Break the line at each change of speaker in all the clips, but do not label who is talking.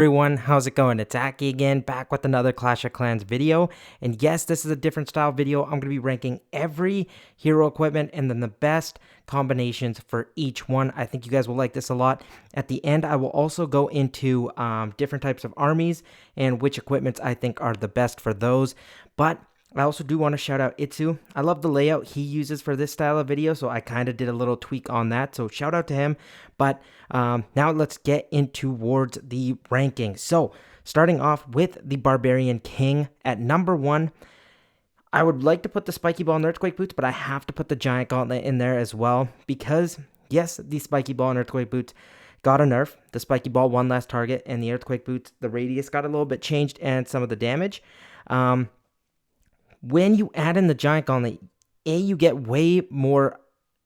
Everyone, how's it going? It's Aki again, back with another Clash of Clans video. And yes, this is a different style video. I'm going to be ranking every hero equipment and then the best combinations for each one. I think you guys will like this a lot. At the end, I will also go into different types of armies and which equipments I think are the best for those. But I also do want to shout out Itsu. I love the layout he uses for this style of video, so I kind of did a little tweak on that. So shout out to him. But now let's get into towards the rankings. So starting off with the Barbarian King at number 1. I would like to put the Spiky Ball and Earthquake Boots, but I have to put the Giant Gauntlet in there as well because, yes, the Spiky Ball and Earthquake Boots got a nerf. The Spiky Ball, one last target, and the Earthquake Boots, the radius got a little bit changed and some of the damage. When you add in the Giant Gauntlet, you get way more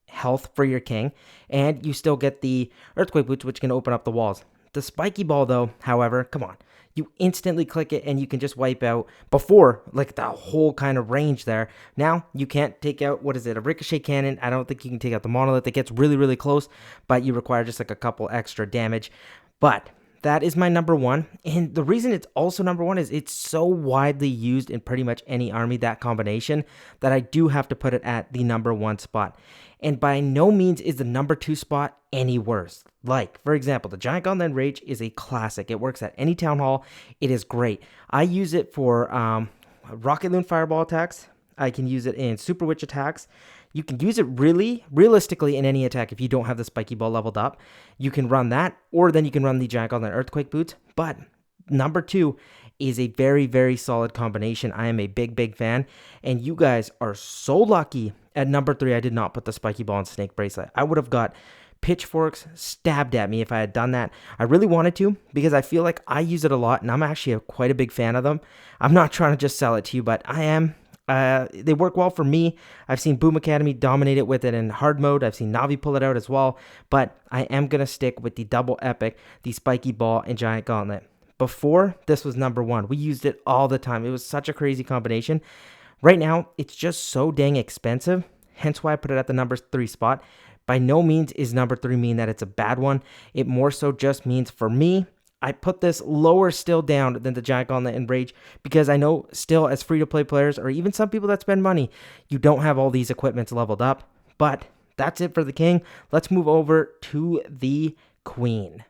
health for your king, and you still get the Earthquake Boots, which can open up the walls. The Spiky Ball, though, however, come on. You instantly click it, and you can just wipe out before, like, the whole kind of range there. Now, you can't take out, what is it, a Ricochet Cannon. I don't think you can take out the Monolith. It gets really, really close, but you require just, like, a couple extra damage. But that is my number 1, and the reason it's also number 1 is it's so widely used in pretty much any army, that combination, that I do have to put it at the number 1 spot. And by no means is the number 2 spot any worse. Like, for example, the Giant Gauntlet Rage is a classic. It works at any Town Hall. It is great. I use it for Rocket Loon Fireball attacks. I can use it in Super Witch attacks. You can use it realistically in any attack if you don't have the Spiky Ball leveled up. You can run that, or then you can run the Giant Gauntlet Earthquake Boots. But number 2 is a very, very solid combination. I am a big, big fan. And you guys are so lucky. At number 3, I did not put the Spiky Ball and Snake Bracelet. I would have got pitchforks stabbed at me if I had done that. I really wanted to because I feel like I use it a lot, and I'm actually quite a big fan of them. I'm not trying to just sell it to you, but I am. They work well for me. I've seen Boom Academy dominate it with it in hard mode. I've seen Navi pull it out as well, but I am going to stick with the double epic, the Spiky Ball and Giant Gauntlet. Before, this was number 1. We used it all the time. It was such a crazy combination. Right now, it's just so dang expensive, hence why I put it at the number 3 spot. By no means is number 3 mean that it's a bad one. It more so just means for me, I put this lower still down than the Giant Gauntlet and Rage because I know still as free-to-play players or even some people that spend money, you don't have all these equipments leveled up. But that's it for the King. Let's move over to the Queen.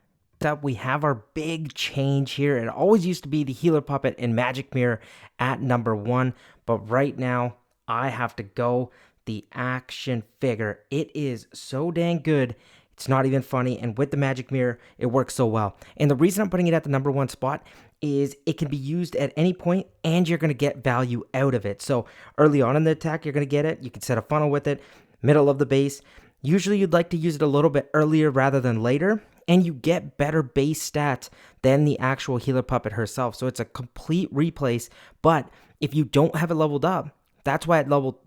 Up, we have our big change here. It always used to be the Healer Puppet and Magic Mirror at number 1, but right now I have to go the action figure. It is so dang good. It's not even funny, and with the Magic Mirror, it works so well. And the reason I'm putting it at the number 1 spot is it can be used at any point, and you're going to get value out of it. So early on in the attack, you're going to get it. You can set a funnel with it, middle of the base. Usually you'd like to use it a little bit earlier rather than later, and you get better base stats than the actual Healer Puppet herself. So it's a complete replace, but if you don't have it leveled up, that's why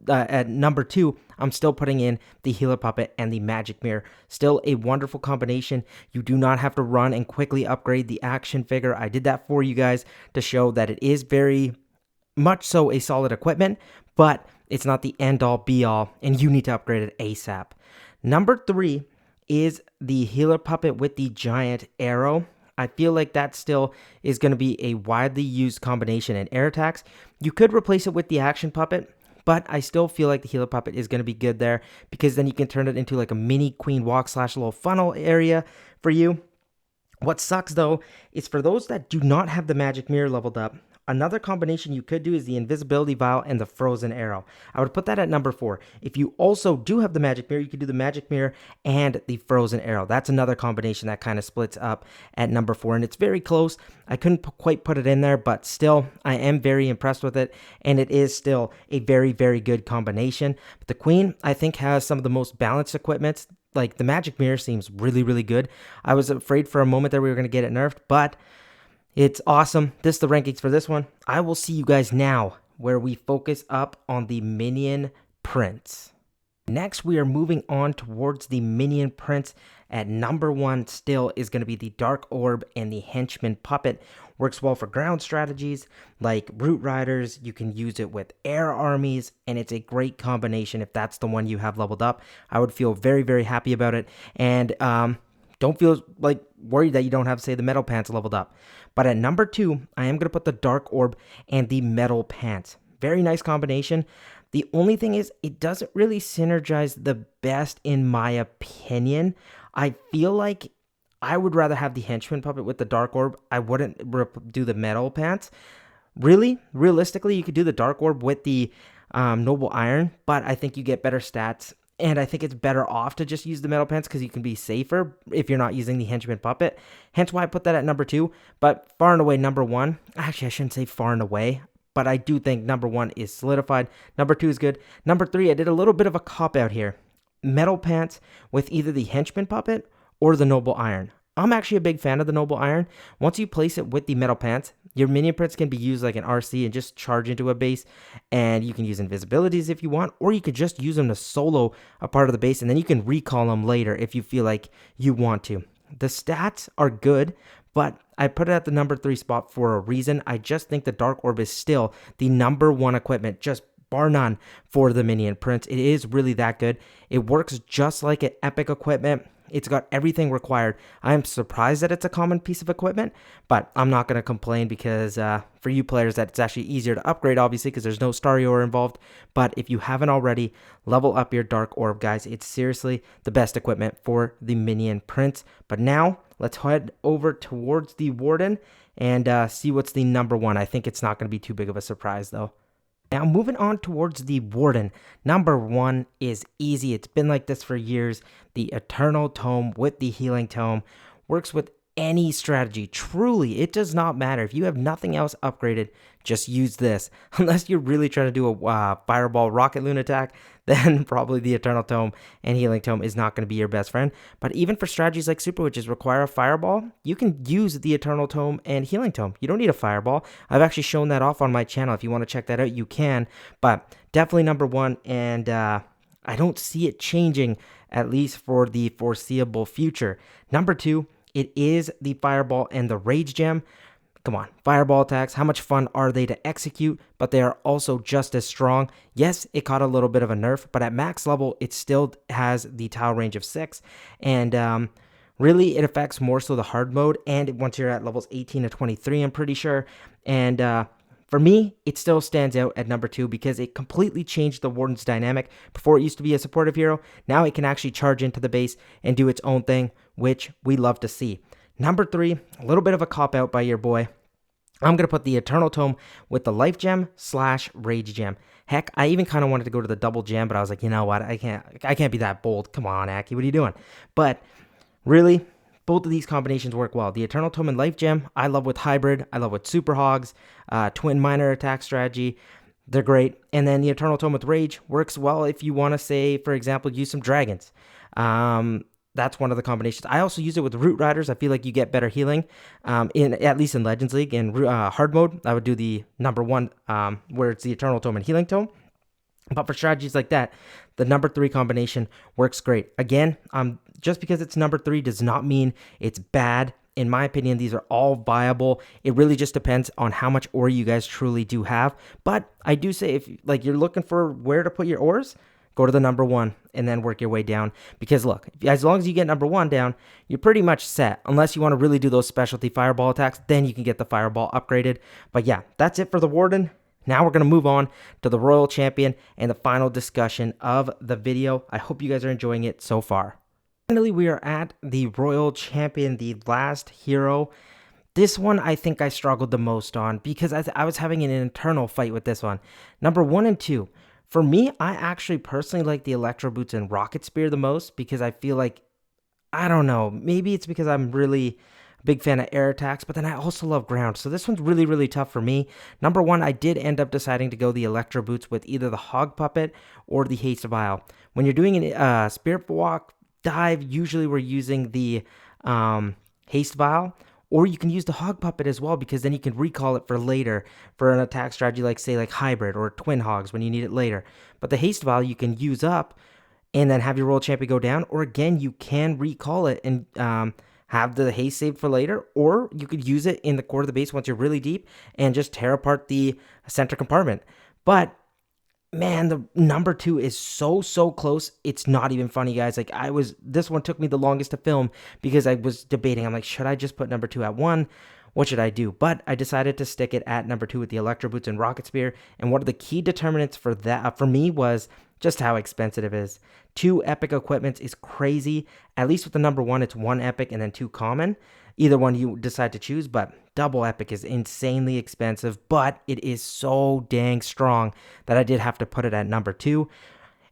at number 2, I'm still putting in the Healer Puppet and the Magic Mirror. Still a wonderful combination. You do not have to run and quickly upgrade the action figure. I did that for you guys to show that it is very much so a solid equipment, but it's not the end-all be-all, and you need to upgrade it ASAP. Number 3 is the Healer Puppet with the Giant Arrow. I feel like that still is going to be a widely used combination in air attacks. You could replace it with the Action Puppet, but I still feel like the Healer Puppet is going to be good there because then you can turn it into like a mini Queen Walk / little funnel area for you. What sucks though is for those that do not have the Magic Mirror leveled up, another combination you could do is the Invisibility Vial and the Frozen Arrow. I would put that at number 4. If you also do have the Magic Mirror, you could do the Magic Mirror and the Frozen Arrow. That's another combination that kind of splits up at number 4, and it's very close. I couldn't quite put it in there, but still, I am very impressed with it, and it is still a very, very good combination. But the Queen, I think, has some of the most balanced equipments. Like, the Magic Mirror seems really, really good. I was afraid for a moment that we were going to get it nerfed, but it's awesome. This is the rankings for this one. I will see you guys now where we focus up on the Minion Prince. Next, we are moving on towards the Minion Prince. At number 1 still is going to be the Dark Orb and the Henchman Puppet. Works well for ground strategies like Root Riders. You can use it with air armies, and it's a great combination if that's the one you have leveled up. I would feel very, very happy about it. And don't feel like worried that you don't have, say, the Metal Pants leveled up. But at number 2, I am going to put the Dark Orb and the Metal Pants. Very nice combination. The only thing is, it doesn't really synergize the best in my opinion. I feel like I would rather have the Henchman Puppet with the Dark Orb. I wouldn't do the Metal Pants. Really, realistically, you could do the Dark Orb with the Noble Iron, but I think you get better stats. And I think it's better off to just use the Metal Pants because you can be safer if you're not using the Henchman Puppet. Hence why I put that at number 2. But far and away, number 1. Actually, I shouldn't say far and away, but I do think number 1 is solidified. Number 2 is good. Number 3, I did a little bit of a cop-out here. Metal Pants with either the Henchman Puppet or the Noble Iron. I'm actually a big fan of the Noble Iron. Once you place it with the Metal Pants, your Minion Prints can be used like an RC and just charge into a base, and you can use invisibilities if you want, or you could just use them to solo a part of the base, and then you can recall them later if you feel like you want to. The stats are good, but I put it at the number 3 spot for a reason. I just think the Dark Orb is still the number 1 equipment, just bar none, for the Minion Prints. It is really that good. It works just like an epic equipment. It's got everything required. I am surprised that it's a common piece of equipment, but I'm not going to complain because for you players that it's actually easier to upgrade, obviously, because there's no Star Ore involved. But if you haven't already, level up your Dark Orb, guys. It's seriously the best equipment for the Minion Prince. But now, let's head over towards the Warden and see what's the number 1. I think it's not going to be too big of a surprise, though. Now, moving on towards the Warden, number 1 is easy. It's been like this for years. The Eternal Tome with the Healing Tome works with any strategy. Truly, it does not matter. If you have nothing else upgraded, just use this. Unless you're really trying to do a Fireball Rocket Loon attack, then probably the Eternal Tome and Healing Tome is not going to be your best friend. But even for strategies like Super Witches require a Fireball, you can use the Eternal Tome and Healing Tome. You don't need a Fireball. I've actually shown that off on my channel. If you want to check that out, you can. But definitely number 1, and I don't see it changing, at least for the foreseeable future. Number 2, it is the Fireball and the Rage Gem. Come on, Fireball attacks, how much fun are they to execute? But they are also just as strong. Yes, it caught a little bit of a nerf, but at max level, it still has the tile range of 6. And really, it affects more so the hard mode. And once you're at levels 18 to 23, I'm pretty sure. And for me, it still stands out at number 2 because it completely changed the Warden's dynamic. Before, it used to be a supportive hero. Now it can actually charge into the base and do its own thing, which we love to see. Number 3, a little bit of a cop-out by your boy. I'm going to put the Eternal Tome with the Life Gem / Rage Gem. Heck, I even kind of wanted to go to the double gem, but I was like, you know what? I can't be that bold. Come on, Aki, what are you doing? But really, both of these combinations work well. The Eternal Tome and Life Gem, I love with Hybrid. I love with Super Hogs, Twin Miner attack strategy. They're great. And then the Eternal Tome with Rage works well if you want to, say, for example, use some dragons. That's one of the combinations. I also use it with Root Riders. I feel like you get better healing, at least in Legends League. In hard mode, I would do the number 1, where it's the Eternal Tome and Healing Tome. But for strategies like that, the number 3 combination works great. Again, just because it's number 3 does not mean it's bad. In my opinion, these are all viable. It really just depends on how much ore you guys truly do have. But I do say, if like you're looking for where to put your ores, go to the number 1 and then work your way down. Because look, as long as you get number 1 down, you're pretty much set. Unless you want to really do those specialty Fireball attacks, then you can get the Fireball upgraded. But yeah, that's it for the Warden. Now we're going to move on to the Royal Champion and the final discussion of the video. I hope you guys are enjoying it so far. Finally, we are at the Royal Champion, the last hero. This one I think I struggled the most on because I was having an internal fight with this one. Number 1 and 2. For me, I actually personally like the Electro Boots and Rocket Spear the most because I feel like, I don't know, maybe it's because I'm really a big fan of air attacks, but then I also love ground. So this one's really, really tough for me. Number 1, I did end up deciding to go the Electro Boots with either the Hog Puppet or the Haste Vial. When you're doing a Spirit Walk dive, usually we're using the Haste Vial. Or you can use the Hog Puppet as well, because then you can recall it for later for an attack strategy like, say, like Hybrid or Twin Hogs when you need it later. But the Haste Vial you can use up and then have your Royal Champion go down. Or again, you can recall it and have the Haste saved for later. Or you could use it in the core of the base once you're really deep and just tear apart the center compartment. But man, the number 2 is so close. It's not even funny, guys. Like this one took me the longest to film because I was debating. I'm like, should I just put number 2 at 1? what should I do? But I decided to stick it at number 2 with the Electro Boots and Rocket Spear. And one of the key determinants for that, for me, was just how expensive it is. 2 epic equipments is crazy. At least with the number 1, it's 1 epic and then 2 common. Either one you decide to choose, but double epic is insanely expensive, but it is so dang strong that I did have to put it at number 2.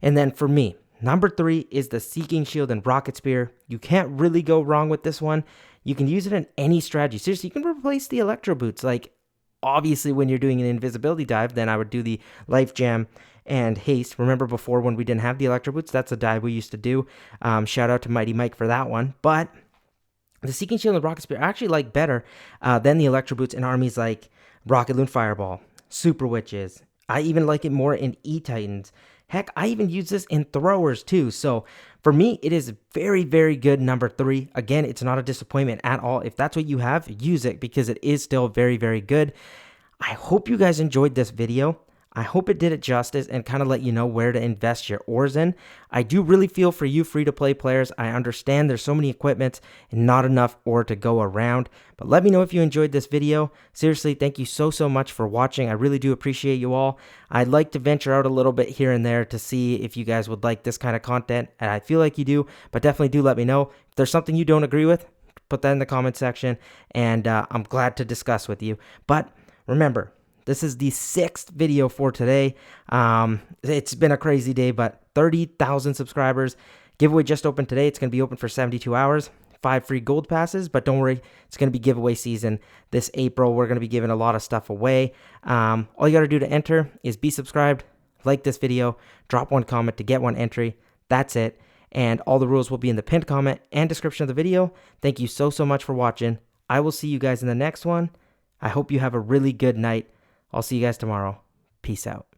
And then for me, number 3 is the Seeking Shield and Rocket Spear. You can't really go wrong with this one. You can use it in any strategy. Seriously, you can replace the Electro Boots. Like, obviously, when you're doing an invisibility dive, then I would do the Life Jam and Haste. Remember before when we didn't have the Electro Boots? That's a dive we used to do. Shout out to Mighty Mike for that one. But the Seeking Shield and Rocket Spear I actually like better than the Electro Boots in armies like Rocket Loon Fireball, Super Witches. I even like it more in E-Titans. Heck, I even use this in throwers too. So for me, it is very, very good number 3. Again, it's not a disappointment at all. If that's what you have, use it because it is still very, very good. I hope you guys enjoyed this video. I hope it did it justice and kind of let you know where to invest your ores in. I do really feel for you free-to-play players. I understand there's so many equipments and not enough ore to go around. But let me know if you enjoyed this video. Seriously, thank you so much for watching. I really do appreciate you all. I'd like to venture out a little bit here and there to see if you guys would like this kind of content. And I feel like you do, but definitely do let me know. If there's something you don't agree with, put that in the comment section, and I'm glad to discuss with you. But remember, this is the 6th video for today. It's been a crazy day, but 30,000 subscribers. Giveaway just opened today. It's going to be open for 72 hours. 5 free gold passes, but don't worry, it's going to be giveaway season this April. We're going to be giving a lot of stuff away. All you got to do to enter is be subscribed, like this video, drop 1 comment to get 1 entry. That's it. And all the rules will be in the pinned comment and description of the video. Thank you so much for watching. I will see you guys in the next one. I hope you have a really good night. I'll see you guys tomorrow. Peace out.